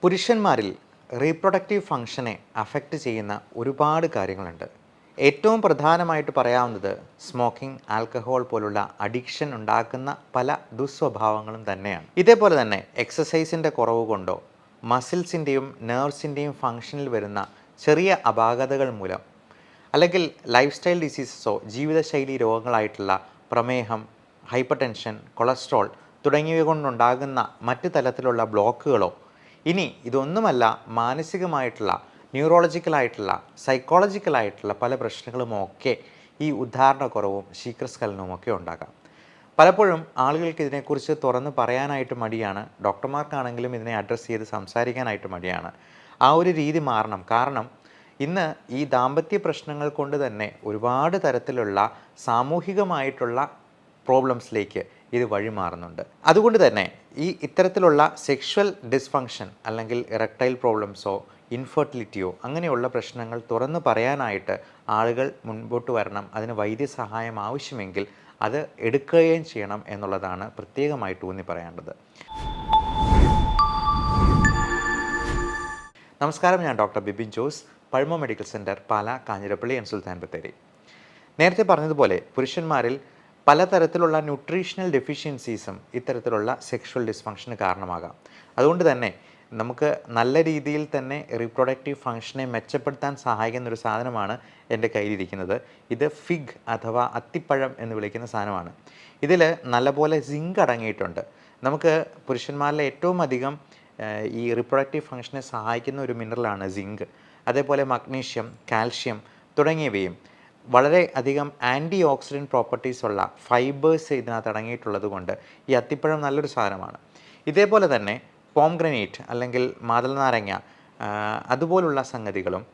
പുരുഷന്മാരിൽ reproductive ഫങ്ഷനെ affect ചെയ്യുന്ന ഒരുപാട് കാര്യങ്ങളുണ്ട്. ഏറ്റവും പ്രധാനമായിട്ട് പറയാവുന്നത് സ്മോക്കിംഗ്, ആൽക്കഹോൾ പോലുള്ള അഡിക്ഷൻ ഉണ്ടാക്കുന്ന പല ദുസ്വഭാവങ്ങളും തന്നെയാണ്. ഇതേപോലെ തന്നെ എക്സസൈസിൻ്റെ കുറവ് കൊണ്ടോ മസിൽസിൻ്റെയും നെർവ്സിൻ്റെയും ഫങ്ഷനിൽ വരുന്ന ചെറിയ അപാകതകൾ മൂലം, അല്ലെങ്കിൽ ലൈഫ് സ്റ്റൈൽ ഡിസീസസോ ജീവിതശൈലി രോഗങ്ങളായിട്ടുള്ള പ്രമേഹം, ഹൈപ്പർ ടെൻഷൻ, കൊളസ്ട്രോൾ തുടങ്ങിയവ കൊണ്ടുണ്ടാകുന്ന മറ്റു തരത്തിലുള്ള ബ്ലോക്കുകളോ, ഇനി ഇതൊന്നുമല്ല മാനസികമായിട്ടുള്ള, ന്യൂറോളജിക്കലായിട്ടുള്ള, സൈക്കോളജിക്കലായിട്ടുള്ള പല പ്രശ്നങ്ങളുമൊക്കെ ഈ ഉദ്ധാരണക്കുറവും ശീഘ്രസ്ഖലനവുമൊക്കെ ഉണ്ടാകാം. പലപ്പോഴും ആളുകൾക്ക് ഇതിനെക്കുറിച്ച് തുറന്ന് പറയാനായിട്ട് മടിയാണ്. ഡോക്ടർമാർക്കാണെങ്കിലും ഇതിനെ അഡ്രസ്സ് ചെയ്ത് സംസാരിക്കാനായിട്ട് മടിയാണ്. ആ ഒരു രീതി മാറണം. കാരണം ഇന്ന് ഈ ദാമ്പത്യ പ്രശ്നങ്ങൾ കൊണ്ട് തന്നെ ഒരുപാട് തരത്തിലുള്ള സാമൂഹികമായിട്ടുള്ള പ്രോബ്ലംസിലേക്ക് ഇത് വഴിമാറുന്നുണ്ട്. അതുകൊണ്ട് തന്നെ ഇത്തരത്തിലുള്ള സെക്ഷൽ ഡിസ്ഫങ്ഷൻ അല്ലെങ്കിൽ ഇറക്ടൈൽ പ്രോബ്ലംസോ ഇൻഫെർട്ടിലിറ്റിയോ അങ്ങനെയുള്ള പ്രശ്നങ്ങൾ തുറന്നു പറയാനായിട്ട് ആളുകൾ മുൻപോട്ട് വരണം. അതിന് വൈദ്യസഹായം ആവശ്യമെങ്കിൽ അത് എടുക്കുകയും ചെയ്യണം എന്നുള്ളതാണ് പ്രത്യേകമായിട്ട് ഊന്നി പറയേണ്ടത്. നമസ്കാരം, ഞാൻ ഡോക്ടർ ബിബിൻ ജോസ്, പഴമ medical centre, Pala, Kanjirappally and Sultan Bathery. നേരത്തെ പറഞ്ഞതുപോലെ പുരുഷന്മാരിൽ പലതരത്തിലുള്ള ന്യൂട്രീഷണൽ ഡെഫിഷ്യൻസീസും ഇത്തരത്തിലുള്ള സെക്ഷൽ ഡിസ്ഫങ്ഷന് കാരണമാകാം. അതുകൊണ്ട് തന്നെ നമുക്ക് നല്ല രീതിയിൽ തന്നെ റീപ്രൊഡക്റ്റീവ് ഫങ്ഷനെ മെച്ചപ്പെടുത്താൻ സഹായിക്കുന്ന ഒരു സാധനമാണ് എൻ്റെ കയ്യിലിരിക്കുന്നത്. ഇത് ഫിഗ് അഥവാ അത്തിപ്പഴം എന്ന് വിളിക്കുന്ന സാധനമാണ്. ഇതിൽ നല്ലപോലെ സിങ്ക് അടങ്ങിയിട്ടുണ്ട്. നമുക്ക് പുരുഷന്മാരിലെ ഏറ്റവും അധികം ഈ റീപ്രൊഡക്റ്റീവ് ഫങ്ഷനെ സഹായിക്കുന്ന ഒരു മിനറലാണ് സിങ്ക്. അതേപോലെ മഗ്നീഷ്യം, കാൽഷ്യം തുടങ്ങിയവയും വളരെ അധികം ആൻറ്റി ഓക്സിഡൻറ്റ് പ്രോപ്പർട്ടീസ് ഉള്ള ഫൈബേഴ്സ് ഇതിനകത്ത് അടങ്ങിയിട്ടുള്ളത് കൊണ്ട് ഈ അത്തിപ്പഴം നല്ലൊരു സാധനമാണ്. ഇതേപോലെ തന്നെ പോംഗ്രനേറ്റ് അല്ലെങ്കിൽ മാതളനാരങ്ങ അതുപോലുള്ള സംഗതികളും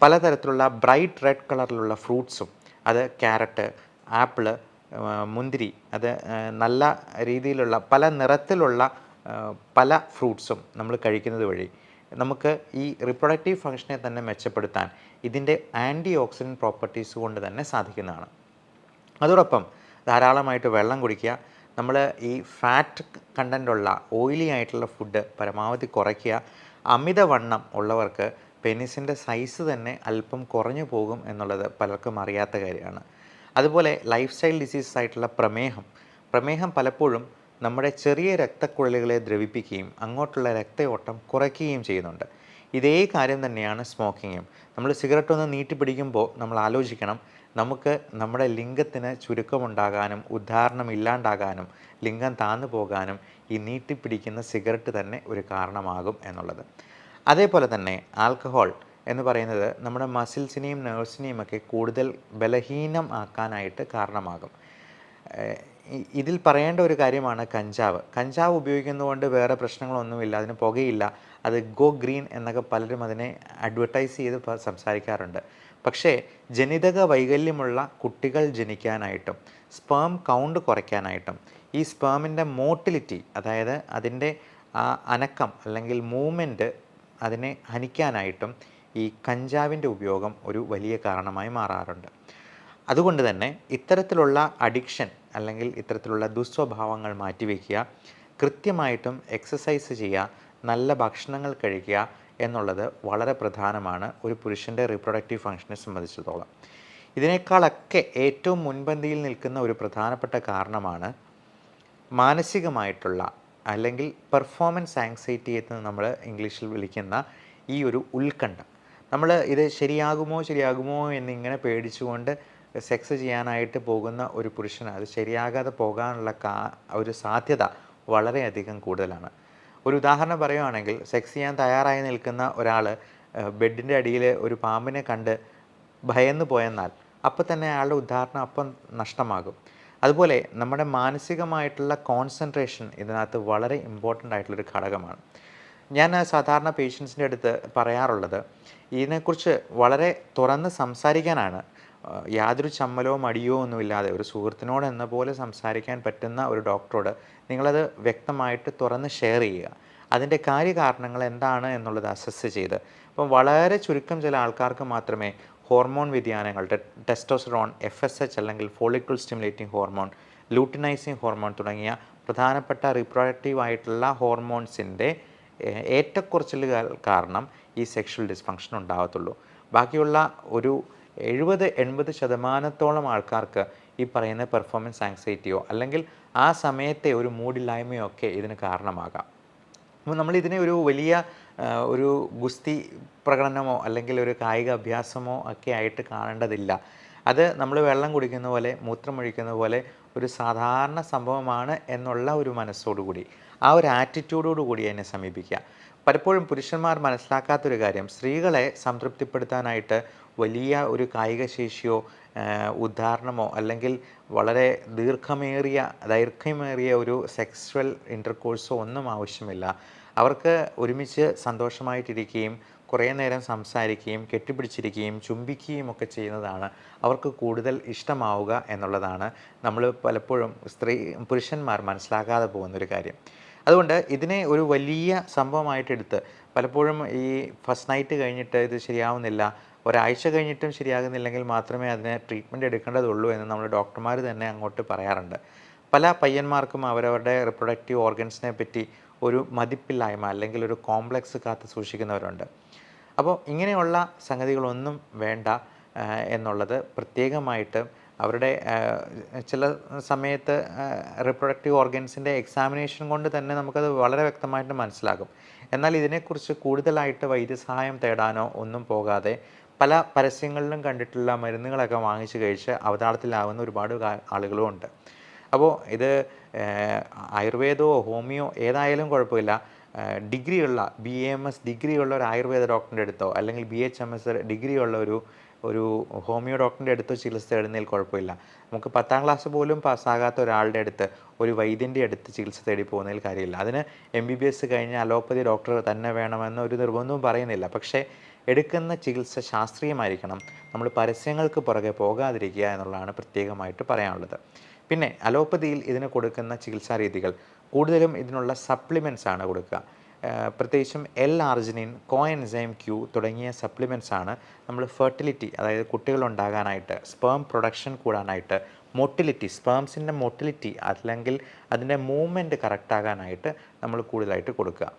പലതരത്തിലുള്ള ബ്രൈറ്റ് റെഡ് കളറിലുള്ള ഫ്രൂട്ട്സും, അത് ക്യാരറ്റ്, ആപ്പിള്, മുന്തിരി, അത് നല്ല രീതിയിലുള്ള പല നിറത്തിലുള്ള പല ഫ്രൂട്ട്സും നമ്മൾ കഴിക്കുന്നത് വഴി നമുക്ക് ഈ റിപ്രൊഡക്റ്റീവ് ഫങ്ഷനെ തന്നെ മെച്ചപ്പെടുത്താൻ ഇതിൻ്റെ ആൻറ്റി ഓക്സിഡൻറ്റ് പ്രോപ്പർട്ടീസ് കൊണ്ട് തന്നെ സാധിക്കുന്നതാണ്. അതോടൊപ്പം ധാരാളമായിട്ട് വെള്ളം കുടിക്കുക. നമ്മൾ ഈ ഫാറ്റ് കണ്ടൻ്റുള്ള ഓയിലി ആയിട്ടുള്ള ഫുഡ് പരമാവധി കുറയ്ക്കുക. അമിതവണ്ണം ഉള്ളവർക്ക് പെനിസിൻ്റെ സൈസ് തന്നെ അല്പം കുറഞ്ഞു പോകും എന്നുള്ളത് പലർക്കും അറിയാത്ത കാര്യമാണ്. അതുപോലെ ലൈഫ് സ്റ്റൈൽ ഡിസീസസ് ആയിട്ടുള്ള പ്രമേഹം പലപ്പോഴും നമ്മുടെ ചെറിയ രക്തക്കുഴലുകളെ ദ്രവിപ്പിക്കുകയും അങ്ങോട്ടുള്ള രക്തയോട്ടം കുറയ്ക്കുകയും ചെയ്യുന്നുണ്ട്. ഇതേ കാര്യം തന്നെയാണ് സ്മോക്കിങ്ങും. നമ്മൾ സിഗരറ്റ് ഒന്ന് നീട്ടിപ്പിടിക്കുമ്പോൾ നമ്മൾ ആലോചിക്കണം, നമുക്ക് നമ്മുടെ ലിംഗത്തിന് ചുരുക്കമുണ്ടാകാനും ഉദ്ധാരണം ഇല്ലാണ്ടാകാനും ലിംഗം താന്നു പോകാനും ഈ നീട്ടിപ്പിടിക്കുന്ന സിഗരറ്റ് തന്നെ ഒരു കാരണമാകും എന്നുള്ളത്. അതേപോലെ തന്നെ ആൽക്കഹോൾ എന്ന് പറയുന്നത് നമ്മുടെ മസിൽസിനെയും നെർവ്സിനെയും ഒക്കെ കൂടുതൽ ബലഹീനം ആക്കാനായിട്ട് കാരണമാകും. ഇതിൽ പറയേണ്ട ഒരു കാര്യമാണ് കഞ്ചാവ് ഉപയോഗിക്കുന്നതുകൊണ്ട് വേറെ പ്രശ്നങ്ങളൊന്നുമില്ല, അതിന് പുകയില്ല, അത് ഗോ ഗ്രീൻ എന്നൊക്കെ പലരും അതിനെ അഡ്വർടൈസ് ചെയ്ത് സംസാരിക്കാറുണ്ട്. പക്ഷേ ജനിതക വൈകല്യമുള്ള കുട്ടികൾ ജനിക്കാനായിട്ടും സ്പേം കൗണ്ട് കുറയ്ക്കാനായിട്ടും ഈ സ്പേമിൻ്റെ മോട്ടിലിറ്റി, അതായത് അതിൻ്റെ ആ അനക്കം അല്ലെങ്കിൽ മൂവ്മെൻറ്റ് അതിനെ ഹനിക്കാനായിട്ടും ഈ കഞ്ചാവിൻ്റെ ഉപയോഗം ഒരു വലിയ കാരണമായി മാറാറുണ്ട്. അതുകൊണ്ട് തന്നെ ഇത്തരത്തിലുള്ള അഡിക്ഷൻ അല്ലെങ്കിൽ ഇത്തരത്തിലുള്ള ദുസ്വഭാവങ്ങൾ മാറ്റിവെക്കുക, കൃത്യമായിട്ടും എക്സസൈസ് ചെയ്യുക, നല്ല ഭക്ഷണങ്ങൾ കഴിക്കുക എന്നുള്ളത് വളരെ പ്രധാനമാണ് ഒരു പുരുഷൻ്റെ റീപ്രൊഡക്റ്റീവ് ഫങ്ഷനെ സംബന്ധിച്ചിടത്തോളം. ഇതിനേക്കാളൊക്കെ ഏറ്റവും മുൻപന്തിയിൽ നിൽക്കുന്ന ഒരു പ്രധാനപ്പെട്ട കാരണമാണ് മാനസികമായിട്ടുള്ള അല്ലെങ്കിൽ പെർഫോമൻസ് ആങ്സൈറ്റി എന്ന് നമ്മൾ ഇംഗ്ലീഷിൽ വിളിക്കുന്ന ഈ ഒരു ഉത്കണ്ഠ. നമ്മൾ ഇത് ശരിയാകുമോ എന്നിങ്ങനെ പേടിച്ചുകൊണ്ട് സെക്സ് ചെയ്യാനായിട്ട് പോകുന്ന ഒരു പുരുഷന് അത് ശരിയാകാതെ പോകാനുള്ള ഒരു സാധ്യത വളരെയധികം കൂടുതലാണ്. ഒരു ഉദാഹരണം പറയുകയാണെങ്കിൽ, സെക്സ് ചെയ്യാൻ തയ്യാറായി നിൽക്കുന്ന ഒരാൾ ബെഡിൻ്റെ അടിയിൽ ഒരു പാമ്പിനെ കണ്ട് ഭയന്ന് പോയെന്നാൽ അപ്പം തന്നെ അയാളുടെ ഉദാഹരണം അപ്പം നഷ്ടമാകും. അതുപോലെ നമ്മുടെ മാനസികമായിട്ടുള്ള കോൺസെൻട്രേഷൻ ഇതിനകത്ത് വളരെ ഇമ്പോർട്ടൻ്റ് ആയിട്ടുള്ളൊരു ഘടകമാണ്. ഞാൻ സാധാരണ പേഷ്യൻസിൻ്റെ അടുത്ത് പറയാറുള്ളത്, ഇതിനെക്കുറിച്ച് വളരെ തുറന്ന് സംസാരിക്കാനാണ്. യാതൊരു ചമ്മലോ മടിയോ ഒന്നുമില്ലാതെ ഒരു സുഹൃത്തിനോട് എന്ന പോലെ സംസാരിക്കാൻ പറ്റുന്ന ഒരു ഡോക്ടറോട് നിങ്ങളത് വ്യക്തമായിട്ട് തുറന്ന് ഷെയർ ചെയ്യുക. അതിൻ്റെ കാര്യകാരണങ്ങൾ എന്താണ് എന്നുള്ളത് അസസ് ചെയ്ത്. അപ്പം വളരെ ചുരുക്കം ചില ആൾക്കാർക്ക് മാത്രമേ ഹോർമോൺ വ്യതിയാനങ്ങൾ, ടെസ്റ്റോസ്റ്ററോൺ, FSH അല്ലെങ്കിൽ follicle stimulating hormone, luteinising hormone തുടങ്ങിയ പ്രധാനപ്പെട്ട റീപ്രൊഡക്റ്റീവ് ആയിട്ടുള്ള ഹോർമോൺസിൻ്റെ ഏറ്റക്കുറച്ചിലുകൾ കാരണം ഈ സെക്ഷൽ ഡിസ്ഫങ്ഷൻ ഉണ്ടാകത്തുള്ളൂ. ബാക്കിയുള്ള ഒരു 70-80% ആൾക്കാർക്ക് ഈ പറയുന്ന പെർഫോമൻസ് ആങ്സൈറ്റിയോ അല്ലെങ്കിൽ ആ സമയത്തെ ഒരു മൂഡില്ലായ്മയോ ഒക്കെ ഇതിന് കാരണമാകാം. അപ്പോൾ നമ്മളിതിനെ ഒരു വലിയ ഒരു ഗുസ്തി പ്രകടനമോ അല്ലെങ്കിൽ ഒരു കായിക അഭ്യാസമോ ഒക്കെ ആയിട്ട് കാണേണ്ടതില്ല. അത് നമ്മൾ വെള്ളം കുടിക്കുന്ന പോലെ മൂത്രമൊഴിക്കുന്ന പോലെ ഒരു സാധാരണ സംഭവമാണ് എന്നുള്ള ഒരു മനസ്സോടുകൂടി ആ ഒരു ആറ്റിറ്റ്യൂഡോടു കൂടി അതിനെ സമീപിക്കുക. പലപ്പോഴും പുരുഷന്മാർ മനസ്സിലാക്കാത്തൊരു കാര്യം, സ്ത്രീകളെ സംതൃപ്തിപ്പെടുത്താനായിട്ട് വലിയ ഒരു കായിക ശേഷിയോ ഉദാഹരണമോ അല്ലെങ്കിൽ വളരെ ദൈർഘ്യമേറിയ ഒരു സെക്സ്വൽ ഇൻ്റർകോഴ്സോ ഒന്നും ആവശ്യമില്ല. അവർക്ക് ഒരുമിച്ച് സന്തോഷമായിട്ടിരിക്കുകയും കുറേ നേരം സംസാരിക്കുകയും കെട്ടിപ്പിടിച്ചിരിക്കുകയും ചുംബിക്കുകയും ഒക്കെ ചെയ്യുന്നതാണ് അവർക്ക് കൂടുതൽ ഇഷ്ടമാവുക എന്നുള്ളതാണ് നമ്മൾ പലപ്പോഴും പുരുഷന്മാർ മനസ്സിലാക്കാതെ പോകുന്നൊരു കാര്യം. അതുകൊണ്ട് ഇതിനെ ഒരു വലിയ സംഭവമായിട്ടെടുത്ത് പലപ്പോഴും ഈ ഫസ്റ്റ് നൈറ്റ് കഴിഞ്ഞിട്ട് ഇത് ശരിയാവുന്നില്ല, ഒരാഴ്ച കഴിഞ്ഞിട്ടും ശരിയാകുന്നില്ലെങ്കിൽ മാത്രമേ അതിന് ട്രീറ്റ്മെൻറ്റ് എടുക്കേണ്ടതുള്ളൂ എന്ന് നമ്മൾ ഡോക്ടർമാർ തന്നെ അങ്ങോട്ട് പറയാറുണ്ട്. പല പയ്യന്മാർക്കും അവരവരുടെ റിപ്രൊഡക്റ്റീവ് ഓർഗൻസിനെ പറ്റി ഒരു മതിപ്പില്ലായ്മ അല്ലെങ്കിൽ ഒരു കോംപ്ലക്സ് കാത്ത് സൂക്ഷിക്കുന്നവരുണ്ട്. അപ്പോൾ ഇങ്ങനെയുള്ള സംഗതികളൊന്നും വേണ്ട എന്നുള്ളത് പ്രത്യേകമായിട്ട് അവരുടെ ചില സമയത്ത് റിപ്രൊഡക്റ്റീവ് ഓർഗൻസിൻ്റെ എക്സാമിനേഷൻ കൊണ്ട് തന്നെ നമുക്കത് വളരെ വ്യക്തമായിട്ട് മനസ്സിലാകും. എന്നാൽ ഇതിനെക്കുറിച്ച് കൂടുതലായിട്ട് വൈദ്യസഹായം തേടാനോ ഒന്നും പോകാതെ പല പരസ്യങ്ങളിലും കണ്ടിട്ടുള്ള മരുന്നുകളൊക്കെ വാങ്ങിച്ച് കഴിച്ച് അവതാളത്തിലാവുന്ന ഒരുപാട് ആളുകളുമുണ്ട്. അപ്പോൾ ഇത് ആയുർവേദമോ ഹോമിയോ ഏതായാലും കുഴപ്പമില്ല. ഡിഗ്രിയുള്ള BAMS ഡിഗ്രിയുള്ള ഒരു ആയുർവേദ ഡോക്ടറിൻ്റെ അടുത്തോ അല്ലെങ്കിൽ BHMS ഡിഗ്രിയുള്ള ഒരു ഹോമിയോ ഡോക്ടറിൻ്റെ അടുത്തോ ചികിത്സ തേടുന്നതിൽ കുഴപ്പമില്ല. നമുക്ക് 10ാം ക്ലാസ് പോലും പാസ്സാകാത്ത ഒരാളുടെ അടുത്ത് ഒരു വൈദ്യൻ്റെ അടുത്ത് ചികിത്സ തേടി പോകുന്നതിൽ കാര്യമില്ല. അതിന് MBBS കഴിഞ്ഞ അലോപ്പതി ഡോക്ടർ തന്നെ വേണമെന്ന് ഒരു നിർബന്ധവും പറയുന്നില്ല. പക്ഷേ എടുക്കുന്ന ചികിത്സ ശാസ്ത്രീയമായിരിക്കണം. നമ്മൾ പരസ്യങ്ങൾക്ക് പുറകെ പോകാതിരിക്കുക എന്നുള്ളതാണ് പ്രത്യേകമായിട്ട് പറയാനുള്ളത്. പിന്നെ അലോപ്പതിയിൽ ഇതിന് കൊടുക്കുന്ന ചികിത്സാ രീതികൾ കൂടുതലും ഇതിനുള്ള സപ്ലിമെൻറ്റ്സ് ആണ് കൊടുക്കുക. പ്രത്യേകിച്ചും L-ആർജിനിൻ, കോഎൻസൈം Q തുടങ്ങിയ സപ്ലിമെൻറ്റ്സ് ആണ് നമ്മൾ ഫെർട്ടിലിറ്റി, അതായത് കുട്ടികളുണ്ടാകാനായിട്ട്, സ്പേം പ്രൊഡക്ഷൻ കൂടാനായിട്ട്, മൊട്ടിലിറ്റി, സ്പേംസിൻ്റെ മൊട്ടിലിറ്റി അല്ലെങ്കിൽ അതിൻ്റെ മൂവ്മെൻറ്റ് കറക്റ്റാകാനായിട്ട് നമ്മൾ കൂടുതലായിട്ട് കൊടുക്കുക.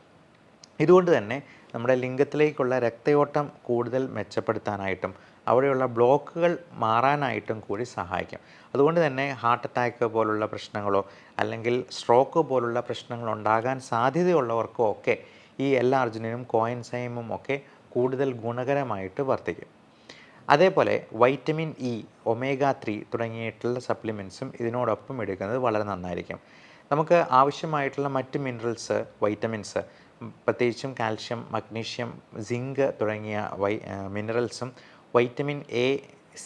ഇതുകൊണ്ട് തന്നെ നമ്മുടെ ലിംഗത്തിലേക്കുള്ള രക്തയോട്ടം കൂടുതൽ മെച്ചപ്പെടുത്താനായിട്ടും അവിടെയുള്ള ബ്ലോക്കുകൾ മാറാനായിട്ടും കൂടി സഹായിക്കും. അതുകൊണ്ട് തന്നെ ഹാർട്ട് അറ്റാക്ക് പോലുള്ള പ്രശ്നങ്ങളോ അല്ലെങ്കിൽ സ്ട്രോക്ക് പോലുള്ള പ്രശ്നങ്ങൾ ഉണ്ടാകാൻ സാധ്യതയുള്ളവർക്കോ ഒക്കെ ഈ L-ആർജിനിനും കോഎൻസൈമും ഒക്കെ കൂടുതൽ ഗുണകരമായിട്ട് വർത്തിക്കും. അതേപോലെ വൈറ്റമിൻ E, omega-3 തുടങ്ങിയിട്ടുള്ള സപ്ലിമെൻറ്റ്സും ഇതിനോടൊപ്പം എടുക്കുന്നത് വളരെ നന്നായിരിക്കും. നമുക്ക് ആവശ്യമായിട്ടുള്ള മറ്റ് മിനറൽസ്, വൈറ്റമിൻസ്, പ്രത്യേകിച്ചും കാൽഷ്യം, മഗ്നീഷ്യം, സിങ്ക് തുടങ്ങിയ മിനറൽസും vitamin A,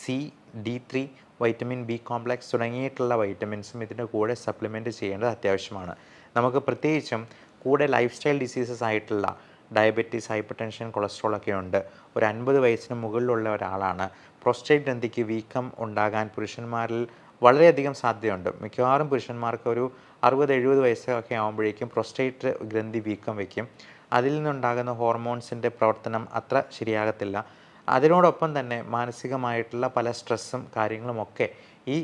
C, D3, vitamin B complex തുടങ്ങിയിട്ടുള്ള വൈറ്റമിൻസും ഇതിൻ്റെ കൂടെ സപ്ലിമെൻറ്റ് ചെയ്യേണ്ടത് അത്യാവശ്യമാണ്. നമുക്ക് പ്രത്യേകിച്ചും കൂടെ ലൈഫ് സ്റ്റൈൽ ഡിസീസസ് ആയിട്ടുള്ള ഡയബറ്റീസ്, ഹൈപ്പർ ടെൻഷൻ, കൊളസ്ട്രോൾ ഒക്കെ ഉണ്ട്. ഒരു 50 വയസ്സിന് മുകളിലുള്ള ഒരാളാണ്. പ്രോസ്റ്റേറ്റ് ഗ്രന്ഥിക്ക് വീക്കം ഉണ്ടാകാൻ പുരുഷന്മാരിൽ വളരെയധികം സാധ്യതയുണ്ട്. മിക്കവാറും പുരുഷന്മാർക്ക് ഒരു 60-70 വയസ്സൊക്കെ ആകുമ്പോഴേക്കും പ്രോസ്റ്റേറ്റ് ഗ്രന്ഥി വീക്കം വയ്ക്കും. അതിൽ നിന്നുണ്ടാകുന്ന ഹോർമോൺസിൻ്റെ പ്രവർത്തനം അത്ര ശരിയാകത്തില്ല. അതിനോടൊപ്പം തന്നെ മാനസികമായിട്ടുള്ള പല സ്ട്രെസ്സും കാര്യങ്ങളുമൊക്കെ ഈ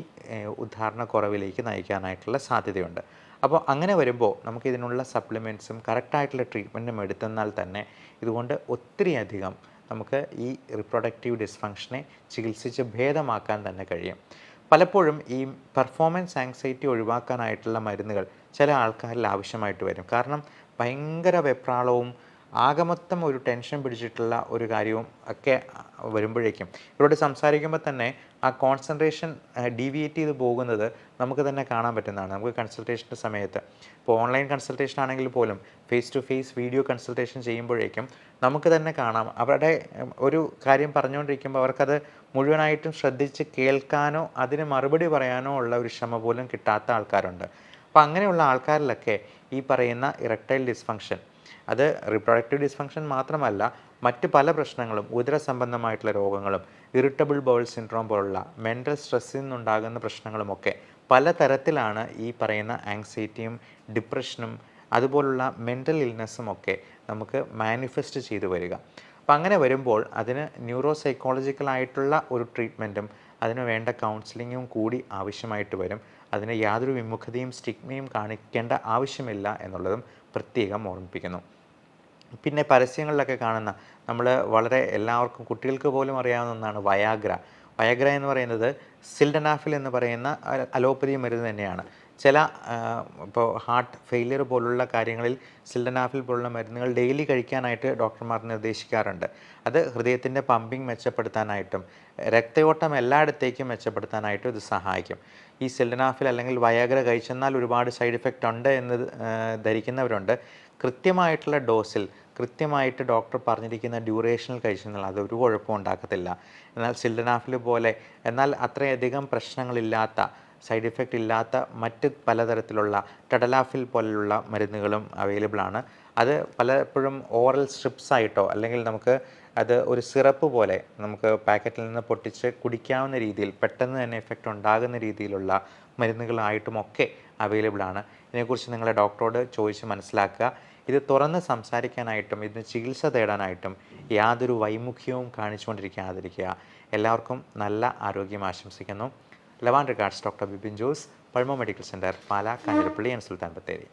ഉദ്ധാരണക്കുറവിലേക്ക് നയിക്കാനായിട്ടുള്ള സാധ്യതയുണ്ട്. അപ്പോൾ അങ്ങനെ വരുമ്പോൾ നമുക്കിതിനുള്ള സപ്ലിമെൻറ്റ്സും കറക്റ്റായിട്ടുള്ള ട്രീറ്റ്മെൻറ്റും എടുത്തെന്നാൽ തന്നെ ഇതുകൊണ്ട് ഒത്തിരിയധികം നമുക്ക് ഈ റിപ്രൊഡക്റ്റീവ് ഡിസ്ഫങ്ഷനെ ചികിത്സിച്ച് ഭേദമാക്കാൻ തന്നെ കഴിയും. പലപ്പോഴും ഈ പെർഫോമൻസ് ആങ്സൈറ്റി ഒഴിവാക്കാനായിട്ടുള്ള മരുന്നുകൾ ചില ആൾക്കാരിൽ ആവശ്യമായിട്ട് വരും. കാരണം ഭയങ്കര വെപ്രാളവും ആകമൊത്തം ഒരു ടെൻഷൻ പിടിച്ചിട്ടുള്ള ഒരു കാര്യവും ഒക്കെ വരുമ്പോഴേക്കും ഇവരോട് സംസാരിക്കുമ്പോൾ തന്നെ ആ കോൺസെൻട്രേഷൻ ഡീവിയേറ്റ് ചെയ്ത് പോകുന്നത് നമുക്ക് തന്നെ കാണാൻ പറ്റുന്നതാണ്. നമുക്ക് കൺസൾട്ടേഷൻ്റെ സമയത്ത് ഇപ്പോൾ ഓൺലൈൻ കൺസൾട്ടേഷൻ ആണെങ്കിൽ പോലും face to face video consultation ചെയ്യുമ്പോഴേക്കും നമുക്ക് തന്നെ കാണാം അവരുടെ ഒരു കാര്യം പറഞ്ഞുകൊണ്ടിരിക്കുമ്പോൾ അവർക്കത് മുഴുവനായിട്ടും ശ്രദ്ധിച്ച് കേൾക്കാനോ അതിന് മറുപടി പറയാനോ ഉള്ള ഒരു ക്ഷമ പോലും കിട്ടാത്ത ആൾക്കാരുണ്ട്. അപ്പോൾ അങ്ങനെയുള്ള ആൾക്കാരിലൊക്കെ ഈ പറയുന്ന ഇറക്ടൈൽ ഡിസ്ഫങ്ഷൻ, അത് റിപ്രൊഡക്റ്റീവ് ഡിസ്ഫങ്ഷൻ മാത്രമല്ല മറ്റ് പല പ്രശ്നങ്ങളും, ഉദര സംബന്ധമായിട്ടുള്ള രോഗങ്ങളും, ഇറിറ്റബിൾ ബൗൾ സിൻഡ്രോം പോലുള്ള മെൻ്റൽ സ്ട്രെസ്സിൽ നിന്നുണ്ടാകുന്ന പ്രശ്നങ്ങളുമൊക്കെ പലതരത്തിലാണ് ഈ പറയുന്ന ആങ്സൈറ്റിയും ഡിപ്രഷനും അതുപോലുള്ള മെൻ്റൽ ഇൽനെസ്സും ഒക്കെ നമുക്ക് മാനിഫെസ്റ്റ് ചെയ്തു വരിക. അപ്പം അങ്ങനെ വരുമ്പോൾ അതിന് ന്യൂറോ സൈക്കോളജിക്കലായിട്ടുള്ള ഒരു ട്രീറ്റ്മെൻറ്റും അതിന് വേണ്ട കൗൺസിലിങ്ങും കൂടി ആവശ്യമായിട്ട് വരും. അതിന് യാതൊരു വിമുഖതയും സ്റ്റിഗ്മയും കാണിക്കേണ്ട ആവശ്യമില്ല എന്നുള്ളതും പ്രത്യേകം ഓർമ്മിപ്പിക്കുന്നു. പിന്നെ പരസ്യങ്ങളിലൊക്കെ കാണുന്ന നമ്മൾ വളരെ എല്ലാവർക്കും കുട്ടികൾക്ക് പോലും അറിയാവുന്ന ഒന്നാണ് വയാഗ്ര. വയാഗ്ര എന്ന് പറയുന്നത് സിൽഡനാഫിൽ എന്ന് പറയുന്ന അലോപ്പതി മരുന്ന് തന്നെയാണ്. ചില ഇപ്പോൾ ഹാർട്ട് ഫെയിലിയർ പോലുള്ള കാര്യങ്ങളിൽ സിൽഡനാഫിൽ പോലുള്ള മരുന്നുകൾ ഡെയിലി കഴിക്കാനായിട്ട് ഡോക്ടർമാർ നിർദ്ദേശിക്കാറുണ്ട്. അത് ഹൃദയത്തിൻ്റെ പമ്പിങ് മെച്ചപ്പെടുത്താനായിട്ടും രക്തയോട്ടം എല്ലായിടത്തേക്കും മെച്ചപ്പെടുത്താനായിട്ടും ഇത് സഹായിക്കും. ഈ സിൽഡനാഫിൽ അല്ലെങ്കിൽ വയാഗ്ര കഴിച്ചെന്നാൽ ഒരുപാട് സൈഡ് ഇഫക്റ്റ് ഉണ്ട് എന്ന് ധരിക്കുന്നവരുണ്ട്. കൃത്യമായിട്ടുള്ള ഡോസിൽ കൃത്യമായിട്ട് ഡോക്ടർ പറഞ്ഞിരിക്കുന്ന ഡ്യൂറേഷനിൽ കഴിച്ചെന്നാൽ അതൊരു കുഴപ്പവും ഉണ്ടാക്കത്തില്ല. എന്നാൽ സിൽഡനാഫിൽ പോലെ എന്നാൽ അത്രയധികം പ്രശ്നങ്ങളില്ലാത്ത സൈഡ് ഇഫക്റ്റ് ഇല്ലാത്ത മറ്റ് പലതരത്തിലുള്ള ടഡലാഫിൽ പോലുള്ള മരുന്നുകളും അവൈലബിൾ ആണ്. അത് പലപ്പോഴും ഓറൽ സ്ട്രിപ്സ് ആയിട്ടോ അല്ലെങ്കിൽ നമുക്ക് അത് ഒരു സിറപ്പ് പോലെ നമുക്ക് പാക്കറ്റിൽ നിന്ന് പൊട്ടിച്ച് കുടിക്കാവുന്ന രീതിയിൽ പെട്ടെന്ന് തന്നെ എഫക്റ്റ് ഉണ്ടാകുന്ന രീതിയിലുള്ള മരുന്നുകളായിട്ടുമൊക്കെ അവൈലബിൾ ആണ്. ഇതിനെക്കുറിച്ച് നിങ്ങളെ ഡോക്ടറോട് ചോദിച്ച് മനസ്സിലാക്കുക. ഇത് തുറന്ന് സംസാരിക്കാനായിട്ടും ഇതിന് ചികിത്സ തേടാനായിട്ടും യാതൊരു വൈമുഖ്യവും കാണിച്ചുകൊണ്ടിരിക്കാതിരിക്കുക. എല്ലാവർക്കും നല്ല ആരോഗ്യം ആശംസിക്കുന്നു. ലവാൻ regards doctor Bipin Jose, Pulmo medical centre, Pala, Kanjirappally and Sultan Bathery.